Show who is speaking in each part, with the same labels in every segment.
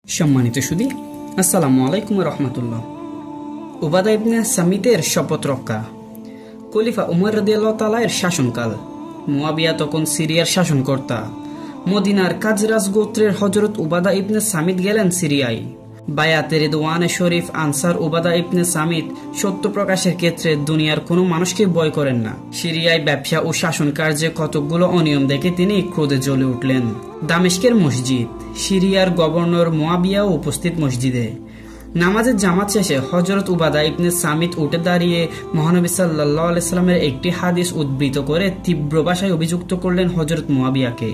Speaker 1: সম্মানিত সুধী, আসসালামু আলাইকুম রহমতুল্লাহ। উবাদা ইবনে সামিতের শপথ রক্ষা। খলিফা উমর রাদিয়াল্লাহু তাআলা এর শাসনকাল। মুয়াবিয়া তখন সিরিয়ার শাসনকর্তা। মদিনার কাজরাজ গোত্রের হযরত উবাদা ইবনে সামিত গেলেন সিরিয়ায়। বায়াতে রিদওয়ানে শরীফ আনসার উবাদা ইবনে সামিত সত্য প্রকাশের ক্ষেত্রে দুনিয়ার কোনো মানুষকে ভয় করেন না। সিরিয়ায় ব্যবসা ও শাসন কার্যে কতকগুলো অনিয়ম দেখে তিনি ক্রোধে জ্বলে উঠলেন। দামেস্কের মসজিদ। সিরিয়ার গভর্নর মুয়াবিয়াও উপস্থিত মসজিদে। নামাজের জামাত শেষে হযরত উবাদা ইবনে সামিত উঠে দাঁড়িয়ে মহানবী সাল্লাল্লাহু আলাইহি সাল্লামের একটি হাদিস উদ্ধৃত করে তীব্র ভাষায় অভিযুক্ত করলেন হযরত মুয়াবিয়াকে।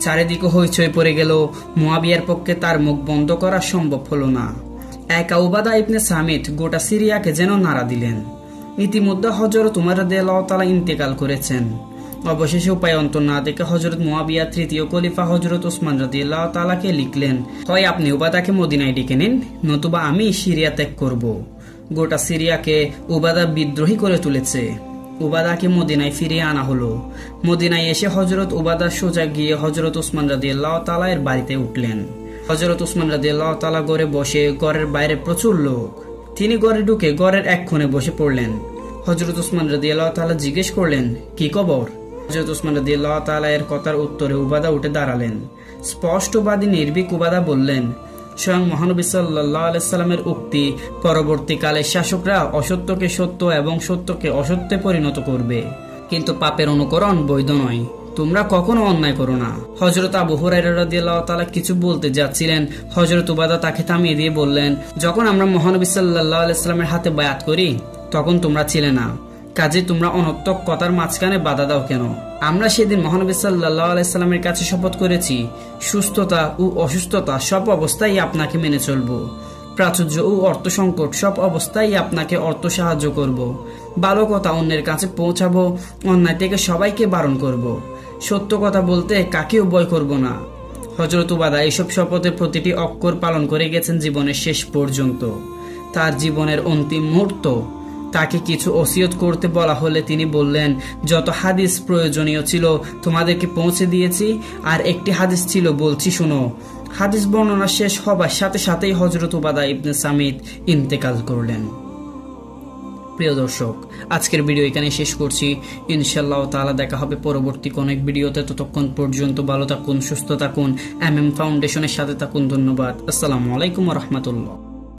Speaker 1: চারিদিকে হইচই পড়ে গেল। মুয়াবিয়ার পক্ষে তার মুখ বন্ধ করা সম্ভব হলো না। একা উবাদা ইবনে সামিত গোটা সিরিয়াকে যেন নাড়া দিলেন। ইতিমধ্যে হযরত উমর রাদিয়াল্লাহু তাআলা ইন্তেকাল করেছেন। অবশেষে উপায় অন্তর না দেখে হযরত মুয়াবিয়া তৃতীয় খলিফা হযরত ওসমান রাদিয়াল্লাহু তাআলাকে লিখলেন, হয় আপনি উবাদাকে মদিনায় ডেকে নিন, নতুবা আমি সিরিয়া ত্যাগ করব। গোটা সিরিয়াকে উবাদা বিদ্রোহী করে তুলেছে। উবাদাকে মদিনায় ফিরিয়ে আনা হলো। মদিনায় এসে হযরত উবাদা সোজা গিয়ে হযরত ওসমান রাদিয়াল্লাহু তাআলা এর বাড়িতে উঠলেন। হযরত ওসমান রাদিয়াল্লাহু তাআলা ঘরে বসে, ঘরের বাইরে প্রচুর লোক। তিনি ঘরে ঢুকে ঘরের এক কোণে বসে পড়লেন। হযরত ওসমান রাদিয়াল্লাহু তাআলা জিজ্ঞেস করলেন, কি খবর? হযরত ওসমান রাদিয়াল্লাহু তাআলা এর কথার উত্তরে উবাদা উঠে দাঁড়ালেন। স্পষ্টবাদী নির্ভীক উবাদা বললেন, স্বয়ং মহানবী সাল্লাল্লাহু আলাইহি সাল্লামের উক্তি, পরবর্তীকালে শাসকরা অসত্যকে সত্য এবং সত্যকে অসত্যে পরিণত করবে, কিন্তু পাপের অনুকরণ বৈধ নয়। তোমরা কখনো অন্যায় করো না। হযরত আবু হুরায়রা রাদিয়াল্লাহু তাআলা কিছু বলতে যাচ্ছিলেন। হযরত উবাদা তাকে থামিয়ে দিয়ে বললেন, যখন আমরা মহানবী সাল্লাল্লাহু আলাইহি সাল্লামের হাতে বায়াত করি তখন তোমরা ছিলে না, কাজে তোমরা অনর্থক কথার মাঝখানে বাধা দাও কেন? আমরা সেদিন মহানবী সাল্লাল্লাহু আলাইহি সাল্লামের কাছে শপথ করেছি, সুস্থতা ও অসুস্থতা সব অবস্থায় আপনাকে মেনে চলব। প্রাচুর্য ও অর্থ সংকট সব অবস্থায় আপনাকে অর্থ সাহায্য করব। ভালো কথা অন্যের কাছে পৌঁছাবো, অন্যায় থেকে সবাইকে বারণ করব। সত্য কথা বলতে কাকেও ভয় করব না। হযরত উবাদা এইসব শপথের প্রতিটি অক্ষর পালন করে গেছেন জীবনের শেষ পর্যন্ত। তার জীবনের অন্তিম মুহূর্ত তাকে কিছু ওসিয়ত করতে বলা হলে তিনি বললেন, যত হাদিস প্রয়োজনীয় ছিল তোমাদেরকে পৌঁছে দিয়েছি, আর একটি হাদিস ছিল বলছি শুনো। হাদিস বর্ণনা শেষ হবার সাথে সাথেই হযরত উবাদা ইবনে সামিত ইন্তেকাল করলেন। প্রিয় দর্শক, আজকের ভিডিও এখানে শেষ করছি। ইনশাআল্লাহ তাআলা দেখা হবে পরবর্তী কোন এক ভিডিওতে। ততক্ষণ পর্যন্ত ভালো থাকুন, সুস্থ থাকুন, MM ফাউন্ডেশনের সাথে থাকুন। ধন্যবাদ। আসসালামু আলাইকুম ওয়া রাহমাতুল্লাহ।